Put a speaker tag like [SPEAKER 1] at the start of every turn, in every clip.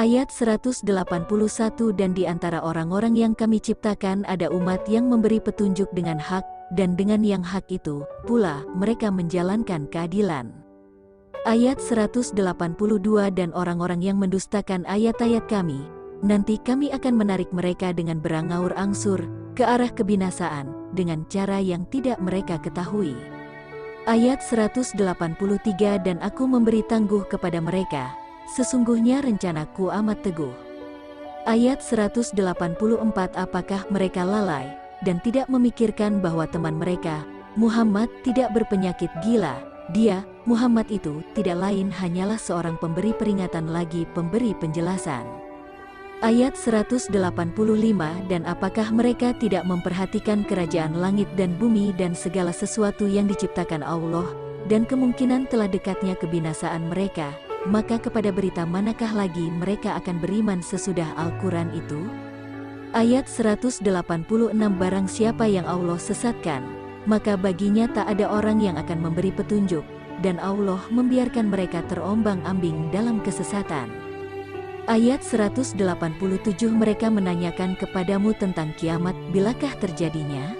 [SPEAKER 1] Ayat 181. Dan di antara orang-orang yang kami ciptakan ada umat yang memberi petunjuk dengan hak, dan dengan yang hak itu pula mereka menjalankan keadilan. Ayat 182. Dan orang-orang yang mendustakan ayat-ayat kami, nanti kami akan menarik mereka dengan berangaur angsur ke arah kebinasaan, dengan cara yang tidak mereka ketahui. Ayat 183. Dan aku memberi tangguh kepada mereka, sesungguhnya rencanaku amat teguh. Ayat 184. Apakah mereka lalai dan tidak memikirkan bahwa teman mereka, Muhammad, tidak berpenyakit gila? Dia, Muhammad itu, tidak lain hanyalah seorang pemberi peringatan lagi pemberi penjelasan. Ayat 185. Dan apakah mereka tidak memperhatikan kerajaan langit dan bumi dan segala sesuatu yang diciptakan Allah, dan kemungkinan telah dekatnya kebinasaan mereka? Maka kepada berita manakah lagi mereka akan beriman sesudah Al-Quran itu? Ayat 186. Barang siapa yang Allah sesatkan, maka baginya tak ada orang yang akan memberi petunjuk, dan Allah membiarkan mereka terombang-ambing dalam kesesatan. Ayat 187. Mereka menanyakan kepadamu tentang kiamat, bilakah terjadinya?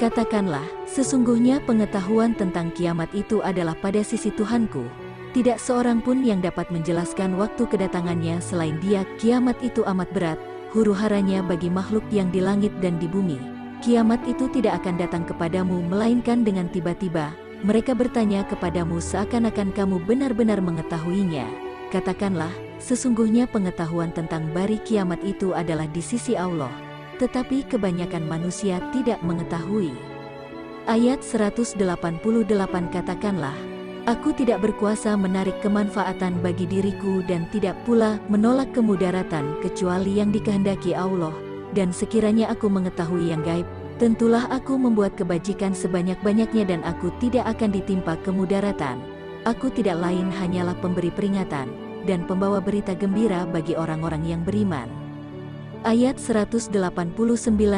[SPEAKER 1] Katakanlah, sesungguhnya pengetahuan tentang kiamat itu adalah pada sisi Tuhanku. Tidak seorang pun yang dapat menjelaskan waktu kedatangannya selain Dia. Kiamat itu amat berat, huru-haranya bagi makhluk yang di langit dan di bumi. Kiamat itu tidak akan datang kepadamu melainkan dengan tiba-tiba. Mereka bertanya kepadamu seakan-akan kamu benar-benar mengetahuinya. Katakanlah, sesungguhnya pengetahuan tentang bari kiamat itu adalah di sisi Allah, tetapi kebanyakan manusia tidak mengetahui. Ayat 188. Katakanlah, aku tidak berkuasa menarik kemanfaatan bagi diriku dan tidak pula menolak kemudaratan kecuali yang dikehendaki Allah, dan sekiranya aku mengetahui yang gaib, tentulah aku membuat kebajikan sebanyak-banyaknya dan aku tidak akan ditimpa kemudaratan. Aku tidak lain hanyalah pemberi peringatan dan pembawa berita gembira bagi orang-orang yang beriman. Ayat 189.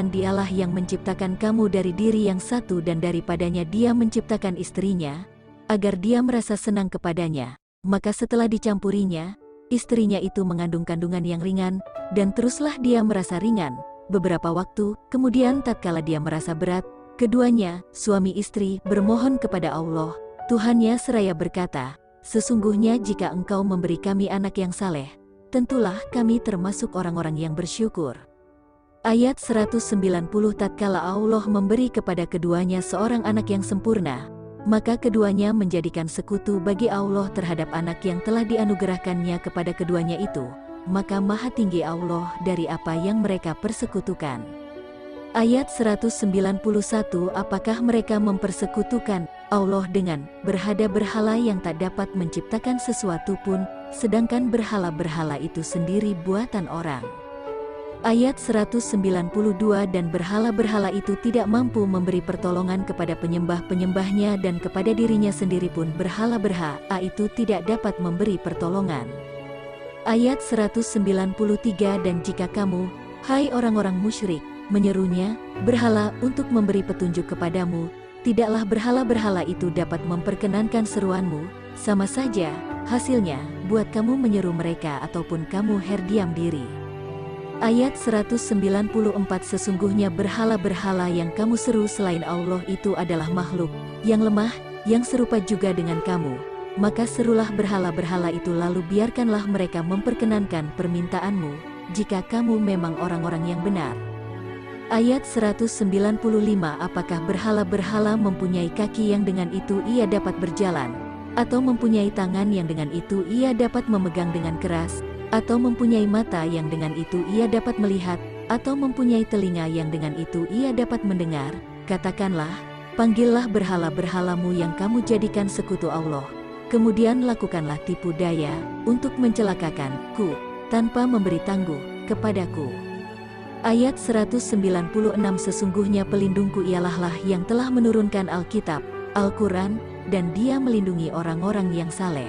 [SPEAKER 1] Dialah yang menciptakan kamu dari diri yang satu dan daripadanya Dia menciptakan istrinya, agar Dia merasa senang kepadanya. Maka setelah dicampurinya, istrinya itu mengandung kandungan yang ringan, dan teruslah dia merasa ringan. Beberapa waktu kemudian tatkala dia merasa berat, keduanya, suami istri, bermohon kepada Allah, Tuhannya seraya berkata, sesungguhnya jika Engkau memberi kami anak yang saleh, tentulah kami termasuk orang-orang yang bersyukur. Ayat 190. Tatkala Allah memberi kepada keduanya seorang anak yang sempurna, maka keduanya menjadikan sekutu bagi Allah terhadap anak yang telah dianugerahkannya kepada keduanya itu. Maka maha tinggi Allah dari apa yang mereka persekutukan. Ayat 191. Apakah mereka mempersekutukan Allah dengan berhala-berhala yang tak dapat menciptakan sesuatu pun, sedangkan berhala-berhala itu sendiri buatan orang? Ayat 192. Dan berhala-berhala itu tidak mampu memberi pertolongan kepada penyembah-penyembahnya dan kepada dirinya sendiri pun berhala-berhala itu tidak dapat memberi pertolongan. Ayat 193. Dan jika kamu, hai orang-orang musyrik, menyerunya, berhala untuk memberi petunjuk kepadamu, tidaklah berhala-berhala itu dapat memperkenankan seruanmu, sama saja, hasilnya, buat kamu menyeru mereka ataupun kamu herdiam diri. Ayat 194. Sesungguhnya berhala-berhala yang kamu seru selain Allah itu adalah makhluk yang lemah, yang serupa juga dengan kamu. Maka serulah berhala-berhala itu lalu biarkanlah mereka memperkenankan permintaanmu, jika kamu memang orang-orang yang benar. Ayat 195. Apakah berhala-berhala mempunyai kaki yang dengan itu ia dapat berjalan, atau mempunyai tangan yang dengan itu ia dapat memegang dengan keras, atau mempunyai mata yang dengan itu ia dapat melihat, atau mempunyai telinga yang dengan itu ia dapat mendengar? Katakanlah, panggillah berhala-berhalamu yang kamu jadikan sekutu Allah. Kemudian lakukanlah tipu daya untuk mencelakakanku tanpa memberi tangguh kepadaku. Ayat 196. Sesungguhnya pelindungku ialah yang telah menurunkan Alkitab, Al-Quran, dan Dia melindungi orang-orang yang saleh.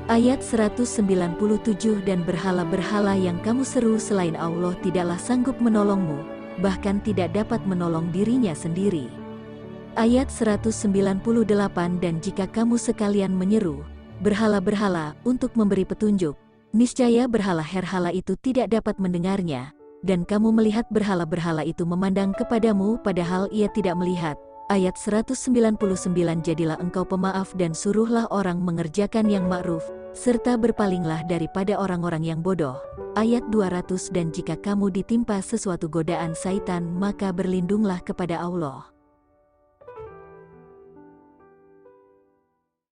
[SPEAKER 1] Ayat 197. Dan berhala-berhala yang kamu seru selain Allah tidaklah sanggup menolongmu, bahkan tidak dapat menolong dirinya sendiri. Ayat 198. Dan jika kamu sekalian menyeru berhala-berhala untuk memberi petunjuk, Niscaya berhala-herhala itu tidak dapat mendengarnya, dan kamu melihat berhala-berhala itu memandang kepadamu padahal ia tidak melihat. Ayat 199. Jadilah engkau pemaaf dan suruhlah orang mengerjakan yang ma'ruf, serta berpalinglah daripada orang-orang yang bodoh. Ayat 200. Dan jika kamu ditimpa sesuatu godaan syaitan, maka berlindunglah kepada Allah.